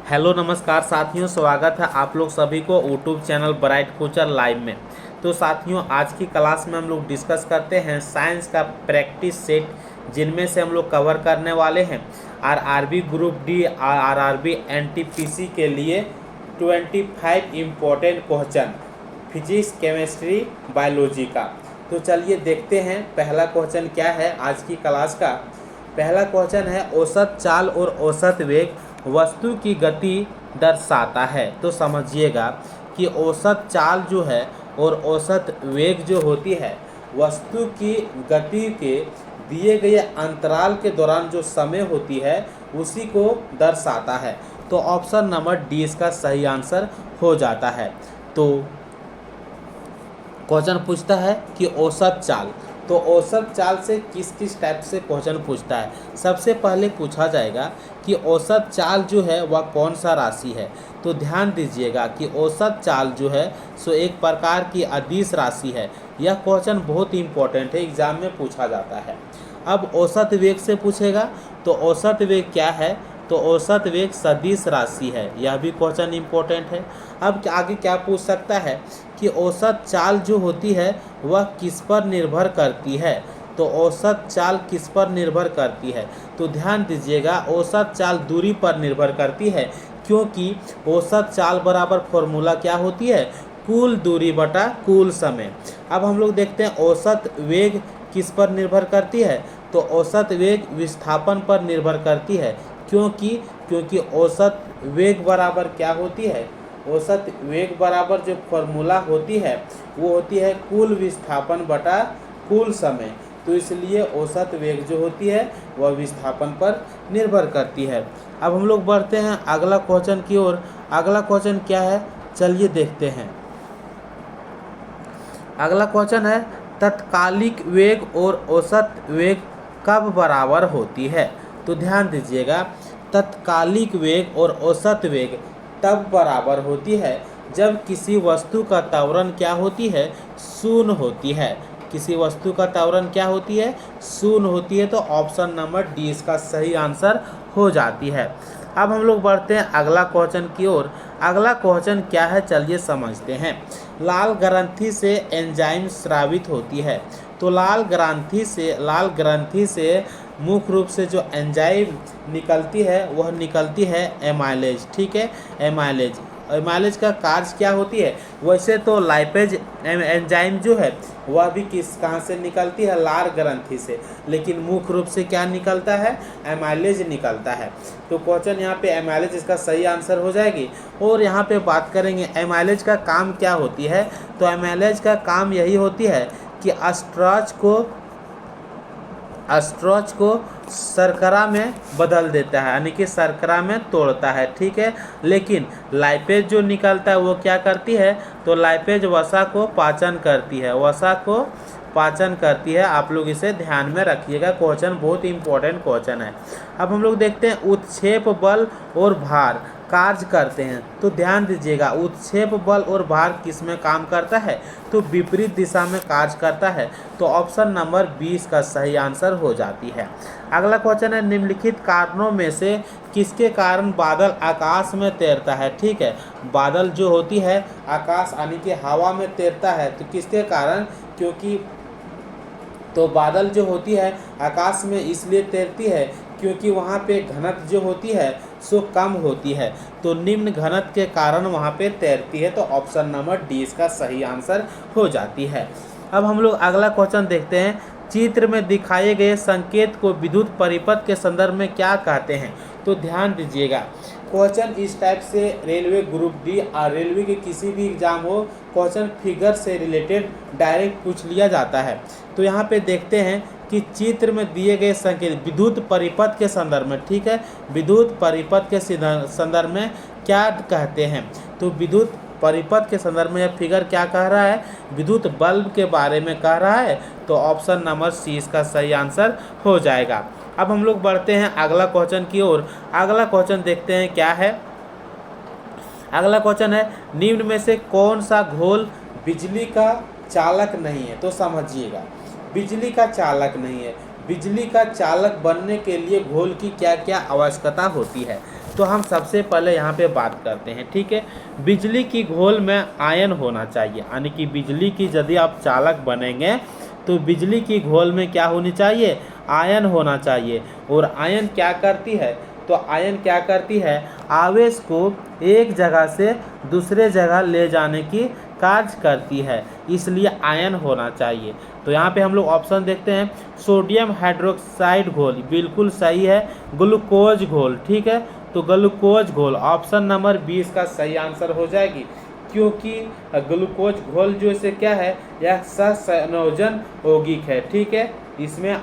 Hello नमस्कार साथियों, स्वागत है आप लोग सभी को YouTube channel bright future live में। तो साथियों, आज की क्लास में हम लोग डिस्कस करते हैं साइंस का प्रैक्टिस सेट, जिनमें से हम लोग कवर करने वाले हैं आरआरबी ग्रुप डी और आरआरबी एनटीपीसी के लिए 25 important question physics, chemistry, biology का। तो चलिए देखते हैं पहला क्वेश्चन क्या है आज की क्लास का। पहला क्वेश्चन है औसत चाल और औसत वेग वस्तु की गति दर्शाता है। तो समझिएगा कि औसत चाल जो है और औसत वेग जो होती है वस्तु की गति के दिए गए अंतराल के दौरान जो समय होती है उसी को दर्शाता है। तो ऑप्शन नंबर डी इसका सही आंसर हो जाता है। तो क्वेश्चन पूछता है कि औसत चाल, तो औसत चाल से किस किस टाइप से क्वेश्चन पूछता है। सबसे पहले पूछा जाएगा कि औसत चाल जो है वह कौन सा राशि है। तो ध्यान दीजिएगा कि औसत चाल जो है सो एक प्रकार की अदिश राशि है। यह क्वेश्चन बहुत इंपॉर्टेंट है, एग्जाम में पूछा जाता है। अब औसत वेग से पूछेगा, तो औसत वेग क्या है। तो औसत वेग सदिश राशि है, यह भी क्वेश्चन इंपॉर्टेंट है। अब आगे क्या पूछ सकता है कि औसत चाल जो होती है वह किस पर निर्भर करती है। तो औसत चाल किस पर निर्भर करती है। तो ध्यान दीजिएगा, औसत चाल दूरी पर निर्भर करती है, क्योंकि औसत चाल बराबर फॉर्मूला क्या होती है, कुल दूरी बटा कुल समय। अब हम लोग देखते हैं औसत वेग किस पर निर्भर करती है। तो औसत वेग विस्थापन पर निर्भर करती है, क्योंकि औसत वेग बराबर क्या होती है, औसत वेग बराबर जो फॉर्मूला होती है वो होती है कुल विस्थापन बटा कुल समय। तो इसलिए औसत वेग जो होती है वह विस्थापन पर निर्भर करती है। अब हम लोग बढ़ते हैं अगला क्वेश्चन की ओर। अगला क्वेश्चन क्या है, चलिए देखते हैं। अगला क्वेश्चन है तत्कालिक वेग और औसत वेग कब बराबर होती है। तो ध्यान दीजिएगा, तत्कालिक वेग और औसत वेग तब बराबर होती है जब किसी वस्तु का त्वरण क्या होती है, शून्य होती है। किसी वस्तु का त्वरण क्या होती है, शून्य होती है। तो ऑप्शन नंबर डी इसका सही आंसर हो जाती है। अब हम लोग बढ़ते हैं अगला क्वेश्चन की ओर। अगला क्वेश्चन क्या है, चलिए समझते हैं। लाल ग्रंथि से एंजाइम स्रावित होती है। तो लाल ग्रंथि से मुख्य रूप से जो एंजाइम निकलती है वह निकलती है एमाइलेज। ठीक है, एमाइलेज का कार्य क्या होती है। वैसे तो लाइपेज एंजाइम जो है वह भी कहाँ से निकलती है, लाल ग्रंथि से, लेकिन मुख्य रूप से क्या निकलता है, एमाइलेज निकलता है। तो क्वेश्चन यहाँ पे एमाइलेज इसका सही आंसर हो जाएगी। और यहाँ पे बात करेंगे एमाइलेज का काम क्या होती है। तो एमाइलेज का काम यही होती है कि स्ट्रॉच को शर्करा में बदल देता है, यानी कि शर्करा में तोड़ता है। ठीक है, लेकिन लाइपेज जो निकलता है वो क्या करती है, तो लाइपेज वसा को पाचन करती है। आप लोग इसे ध्यान में रखिएगा, क्वेश्चन बहुत इंपॉर्टेंट क्वेश्चन है। अब हम लोग देखते हैं उत्क्षेप बल और भार कार्य करते हैं। तो ध्यान दीजिएगा, उत्क्षेप बल और भार किस में काम करता है, तो विपरीत दिशा में कार्य करता है। तो ऑप्शन नंबर 20 का सही आंसर हो जाती है। अगला क्वेश्चन है निम्नलिखित कारणों में से किसके कारण बादल आकाश में तैरता है। ठीक है, बादल जो होती है आकाश यानी कि हवा में तैरता है, तो किसके कारण, क्योंकि तो बादल जो होती है आकाश में इसलिए तैरती है क्योंकि वहाँ पे घनत्व जो होती है सो कम होती है। तो निम्न घनत्व के कारण वहाँ पे तैरती है। तो ऑप्शन नंबर डी इसका सही आंसर हो जाती है। अब हम लोग अगला क्वेश्चन देखते हैं। चित्र में दिखाए गए संकेत को विद्युत परिपथ के संदर्भ में क्या कहते हैं। तो ध्यान दीजिएगा, क्वेश्चन इस टाइप से रेलवे ग्रुप डी और रेलवे के किसी भी एग्जाम हो, क्वेश्चन फिगर से रिलेटेड डायरेक्ट पूछ लिया जाता है। तो यहाँ पे देखते हैं कि चित्र में दिए गए संकेत विद्युत परिपथ के संदर्भ में, ठीक है, विद्युत परिपथ के संदर्भ में क्या कहते हैं। तो विद्युत परिपथ के संदर्भ में यह फिगर क्या कह रहा है, विद्युत बल्ब के बारे में कह रहा है। तो ऑप्शन नंबर सी इसका सही आंसर हो जाएगा। अब हम लोग बढ़ते हैं अगला क्वेश्चन की ओर। अगला क्वेश्चन देखते हैं क्या है। अगला क्वेश्चन है निम्न में से कौन सा घोल बिजली का चालक नहीं है। तो समझिएगा, बिजली का चालक नहीं है। बिजली का चालक बनने के लिए घोल की क्या क्या आवश्यकता होती है। तो हम सबसे पहले यहाँ पे बात करते हैं, ठीक है। बिजली की घोल में आयन होना चाहिए, यानी कि बिजली की यदि आप चालक बनेंगे तो बिजली की घोल में क्या होनी चाहिए, आयन होना चाहिए। और आयन क्या करती है, तो आयन क्या करती है, आवेश को एक जगह से दूसरे जगह ले जाने की कार्य करती है, इसलिए आयन होना चाहिए। तो यहाँ पे हम लोग ऑप्शन देखते हैं, सोडियम हाइड्रोक्साइड घोल बिल्कुल सही है, ग्लूकोज घोल, ठीक है। तो ग्लूकोज घोल ऑप्शन नंबर 20 का सही आंसर हो जाएगी, क्योंकि ग्लूकोज घोल जो इसे क्या है, यह सहसंयोजन यौगिक है, ठीक है, इसमें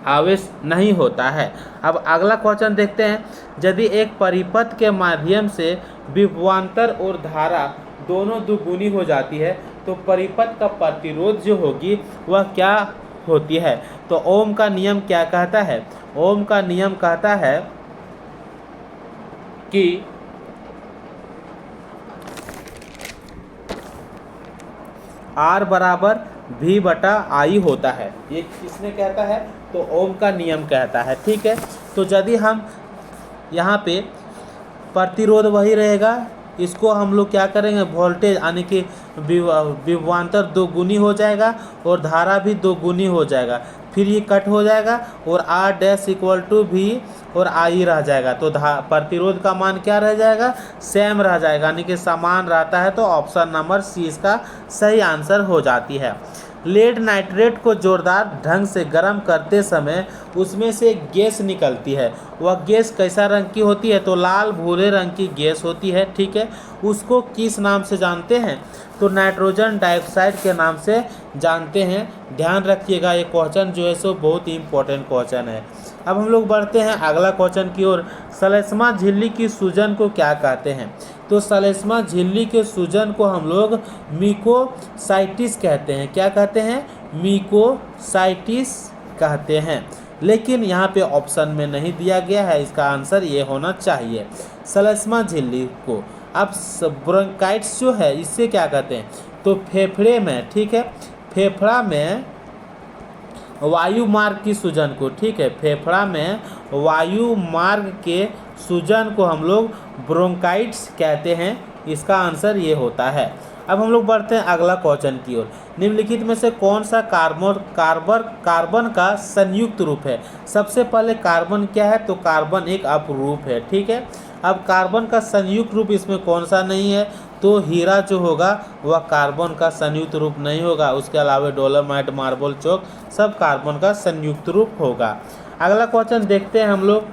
आवेश नहीं होता है। अब अगला क्वेश्चन देखते हैं, यदि एक परिपथ के माध्यम से विभवांतर और धारा दोनों दुगुनी हो जाती है तो परिपथ का प्रतिरोध जो होगी वह क्या होती है। तो ओम का नियम क्या कहता है, ओम का नियम कहता है कि R बराबर V बटा I होता है। ये किसने कहता है, तो ओम का नियम कहता है, ठीक है। तो यदि हम यहाँ पे प्रतिरोध वही रहेगा, इसको हम लोग क्या करेंगे, वोल्टेज यानी कि विभवांतर दो गुनी हो जाएगा और धारा भी दो गुनी हो जाएगा, फिर ये कट हो जाएगा और R dash equal to V और I रह जाएगा। तो प्रतिरोध का मान क्या रह जाएगा, सेम रह जाएगा, यानी कि समान रहता है। तो ऑप्शन नंबर सी इसका सही आंसर हो जाती है। लेड नाइट्रेट को जोरदार ढंग से गर्म करते समय उसमें से एक गैस निकलती है, वह गैस कैसा रंग की होती है, तो लाल भूरे रंग की गैस होती है, ठीक है। उसको किस नाम से जानते हैं, तो नाइट्रोजन डाइऑक्साइड के नाम से जानते हैं। ध्यान रखिएगा, ये क्वेश्चन जो है सो बहुत ही इंपॉर्टेंट क्वेश्चन है। अब हम लोग बढ़ते हैं अगला क्वेश्चन की ओर। श्लेष्मा झिल्ली की सूजन को क्या कहते हैं, तो श्लेष्मा झिल्ली के सूजन को हम लोग म्यूकोसाइटिस कहते हैं। क्या कहते हैं, म्यूकोसाइटिस कहते हैं, लेकिन यहाँ पे ऑप्शन में नहीं दिया गया है, इसका आंसर ये होना चाहिए श्लेष्मा झिल्ली को। अब ब्रोंकाइटिस जो है इससे क्या कहते हैं, तो फेफड़े में, ठीक है, फेफड़ा में वायु मार्ग की सूजन को, ठीक है, फेफड़ा में वायु मार्ग के सूजन को हम लोग ब्रोंकाइटिस कहते हैं, इसका आंसर ये होता है। अब हम लोग बढ़ते हैं अगला क्वेश्चन की ओर। निम्नलिखित में से कौन सा कार्बन का संयुक्त रूप है। सबसे पहले कार्बन क्या है, तो कार्बन एक अपरूप है, ठीक है। अब कार्बन का संयुक्त रूप इसमें कौन सा नहीं है, तो हीरा जो होगा वह कार्बन का संयुक्त रूप नहीं होगा, उसके अलावा डोलोमाइट, मार्बल चौक सब कार्बन का संयुक्त रूप होगा। अगला क्वेश्चन देखते हैं हम लोग,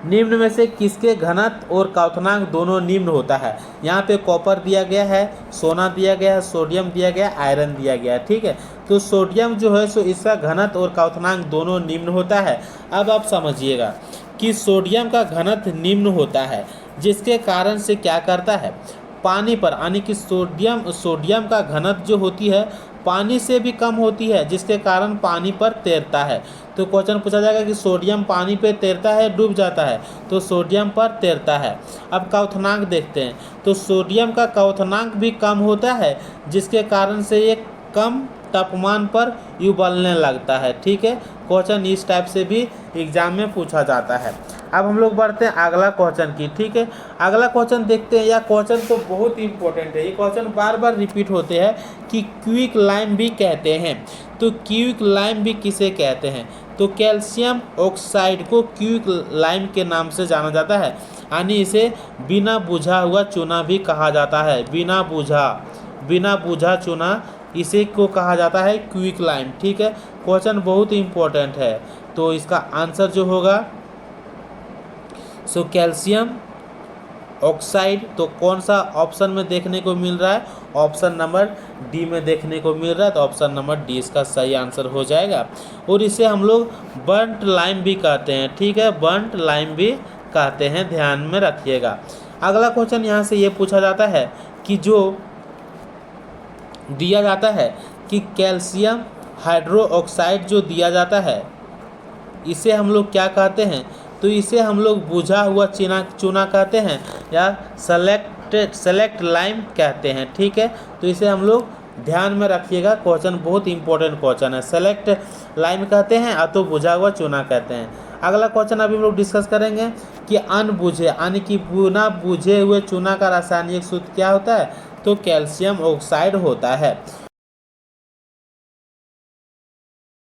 निम्न में से किसके घनत्व और क्वथनांक दोनों निम्न होता है। यहाँ पे कॉपर दिया गया है, सोना दिया गया है, सोडियम दिया गया है, आयरन दिया गया है, ठीक है। तो सोडियम जो है सो इसका घनत्व और क्वथनांक दोनों निम्न होता है। अब आप समझिएगा कि सोडियम का घनत्व निम्न होता है, जिसके कारण से क्या करता है, पानी पर, यानी कि सोडियम का घनत्व जो होती है पानी से भी कम होती है, जिसके कारण पानी पर तैरता है। तो क्वेश्चन पूछा जाएगा कि सोडियम पानी पे तैरता है, डूब जाता है, तो सोडियम पर तैरता है। अब क्वथनांक देखते हैं, तो सोडियम का क्वथनांक भी कम होता है, जिसके कारण से ये कम तापमान पर उबलने लगता है, ठीक है। क्वेश्चन इस टाइप से भी एग्जाम में पूछा जाता है। अब हम लोग बढ़ते हैं अगला क्वेश्चन की, ठीक है। अगला क्वेश्चन देखते हैं, यह क्वेश्चन तो बहुत इंपॉर्टेंट है, ये क्वेश्चन बार बार रिपीट होते हैं कि क्विक लाइम भी कहते हैं। तो क्विक लाइम भी किसे कहते हैं, तो कैल्शियम ऑक्साइड को क्विक लाइम के नाम से जाना जाता है, यानी इसे बिना बुझा हुआ चूना भी कहा जाता है। बिना बुझा चूना इसे को कहा जाता है क्विक लाइम, ठीक है। क्वेश्चन बहुत इंपॉर्टेंट है, तो इसका आंसर जो होगा सो कैल्शियम ऑक्साइड, तो कौन सा ऑप्शन में देखने को मिल रहा है, ऑप्शन नंबर डी में देखने को मिल रहा है। तो ऑप्शन नंबर डी इसका सही आंसर हो जाएगा। और इसे हम लोग बर्न्ट लाइम भी कहते हैं, ठीक है, बर्न्ट लाइम भी कहते हैं, ध्यान में रखिएगा। अगला क्वेश्चन यहाँ से ये पूछा जाता है कि जो दिया जाता है कि कैल्शियम हाइड्रोक्साइड जो दिया जाता है इसे हम लोग क्या कहते हैं, तो इसे हम लोग बुझा हुआ चूना कहते हैं या सेलेक्ट लाइम कहते हैं, ठीक है। तो इसे हम लोग ध्यान में रखिएगा, क्वेश्चन बहुत इंपॉर्टेंट क्वेश्चन है। सेलेक्ट लाइम कहते हैं या तो बुझा हुआ चूना कहते हैं। अगला क्वेश्चन अभी हम लोग डिस्कस करेंगे कि अनबुझे यानी कि बिना बुझे हुए चूना का रासायनिक सूत्र क्या होता है, तो कैल्शियम ऑक्साइड होता है।